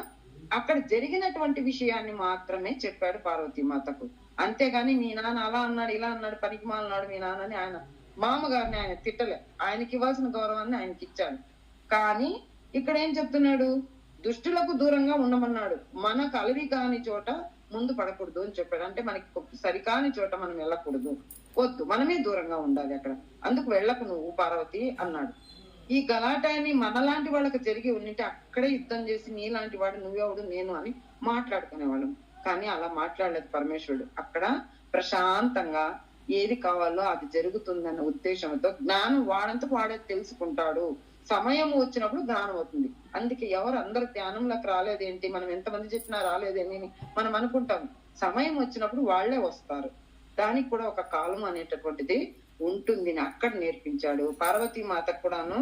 అక్కడ జరిగినటువంటి విషయాన్ని మాత్రమే చెప్పాడు పార్వతీ మాతకు. అంతేగాని మీ నాన్న అలా అన్నాడు, ఇలా అన్నాడు, పనికి మాలన్నాడు మీ నాన్నని ఆయన మామగారిని ఆయన తిట్టలే, ఆయనకి ఇవ్వాల్సిన గౌరవాన్ని ఆయనకి ఇచ్చాడు. కానీ ఇక్కడ ఏం చెప్తున్నాడు, దుష్టులకు దూరంగా ఉండమన్నాడు, మనకు అలవి కాని చోట ముందు పడకూడదు అని చెప్పాడు. అంటే మనకి సరికాని చోట మనం వెళ్ళకూడదు, వద్దు, మనమే దూరంగా ఉండాలి అక్కడ, అందుకు వెళ్ళకు నువ్వు పార్వతి అన్నాడు. ఈ గలాటాన్ని మనలాంటి వాళ్ళకి జరిగి ఉండింటే అక్కడే యుద్ధం చేసి నీలాంటి వాడు నువ్వెవడు నేను అని మాట్లాడుకునేవాళ్ళం. కానీ అలా మాట్లాడలేదు పరమేశ్వరుడు. అక్కడ ప్రశాంతంగా ఏది కావాలో అది జరుగుతుందన్న ఉద్దేశంతో జ్ఞానం వాడంతకు వాడే తెలుసుకుంటాడు. సమయం వచ్చినప్పుడు జ్ఞానం అవుతుంది. అందుకే ఎవరు అందరు ధ్యానంలోకి రాలేదేంటి, మనం ఎంతమంది చెప్పినా రాలేదేమి మనం అనుకుంటాం. సమయం వచ్చినప్పుడు వాళ్లే వస్తారు. దానికి కూడా ఒక కాలం అనేటటువంటిది ఉంటుంది అక్కడ నేర్పించాడు. పార్వతీ మాత కూడాను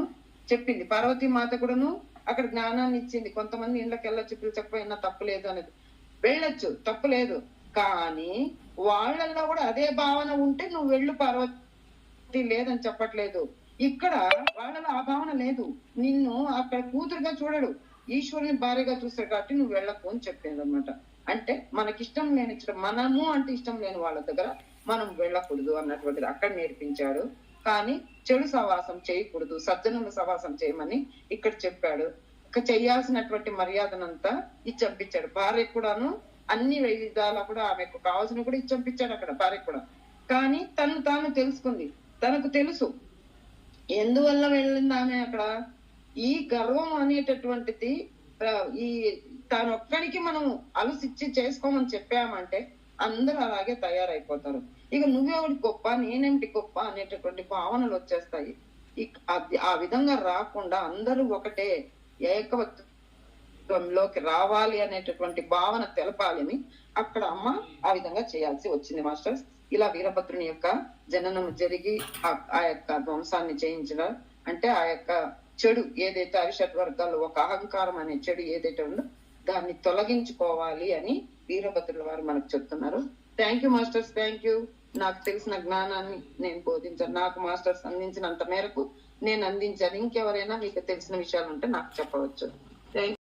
చెప్పింది, పార్వతీ మాత కూడాను అక్కడ జ్ఞానాన్ని ఇచ్చింది. కొంతమంది ఇళ్ళకి వెళ్ళొచ్చు, పిలిచకపోయినా తప్పు లేదు అనేది, వెళ్ళొచ్చు తప్పు లేదు, కానీ వాళ్ళల్లో కూడా అదే భావన ఉంటే నువ్వు వెళ్ళు పార్వతి లేదని చెప్పట్లేదు. ఇక్కడ వాళ్ళలో ఆ భావన లేదు, నిన్ను అక్కడ కూతురుగా చూడడు, ఈశ్వరుని భార్యగా చూస్తాడు కాబట్టి నువ్వు వెళ్ళకు అని చెప్పేది అనమాట. అంటే మనకిష్టం లేని, మనము అంటే ఇష్టం లేని వాళ్ళ దగ్గర మనం వెళ్ళకూడదు అన్నటువంటిది అక్కడ నేర్పించాడు. కానీ చెడు సవాసం చేయకూడదు, సజ్జనుల సవాసం చేయమని ఇక్కడ చెప్పాడు. ఇక చేయాల్సినటువంటి మర్యాదనంతా ఇచ్చంపించాడు. భార్య కూడాను అన్ని విధాలా కూడా ఆమెకు కావాల్సిన కూడా ఇచ్చంపించాడు అక్కడ భార్య కూడా. కానీ తాను తెలుసుకుంది, తనకు తెలుసు ఎందువల్ల వెళ్ళింది ఆమె అక్కడ. ఈ గర్వం అనేటటువంటిది ఈ తానొక్కడికి మనం అలసిచ్చి చేసుకోమని చెప్పామంటే అందరూ అలాగే తయారైపోతారు. ఇక నువ్వెవడి గొప్ప నేనేమిటి గొప్ప అనేటటువంటి భావనలు వచ్చేస్తాయి. ఆ విధంగా రాకుండా అందరూ ఒకటే ఏకత్వంలోకి రావాలి అనేటటువంటి భావన తెలపాలని అక్కడ అమ్మ ఆ విధంగా చేయాల్సి వచ్చింది మాస్టర్స్. ఇలా వీరభద్రుని యొక్క జననం జరిగి ఆ యొక్క ధ్వంసాన్ని చేయించడం అంటే ఆ యొక్క చెడు ఏదైతే అరిషడ్ వర్గాలు ఒక అహంకారం అనే చెడు ఏదైతే ఉందో దాన్ని తొలగించుకోవాలి అని వీరభద్రుల వారు మనకు చెప్తున్నారు. Thank you masters, thank you. నాకు తెలిసిన జ్ఞానాన్ని నేను బోధించాను, నాకు మాస్టర్స్ అందించినంత మేరకు నేను అందించాను. ఇంకెవరైనా మీకు తెలిసిన విషయాలు ఉంటే నాకు చెప్పవచ్చు. థ్యాంక్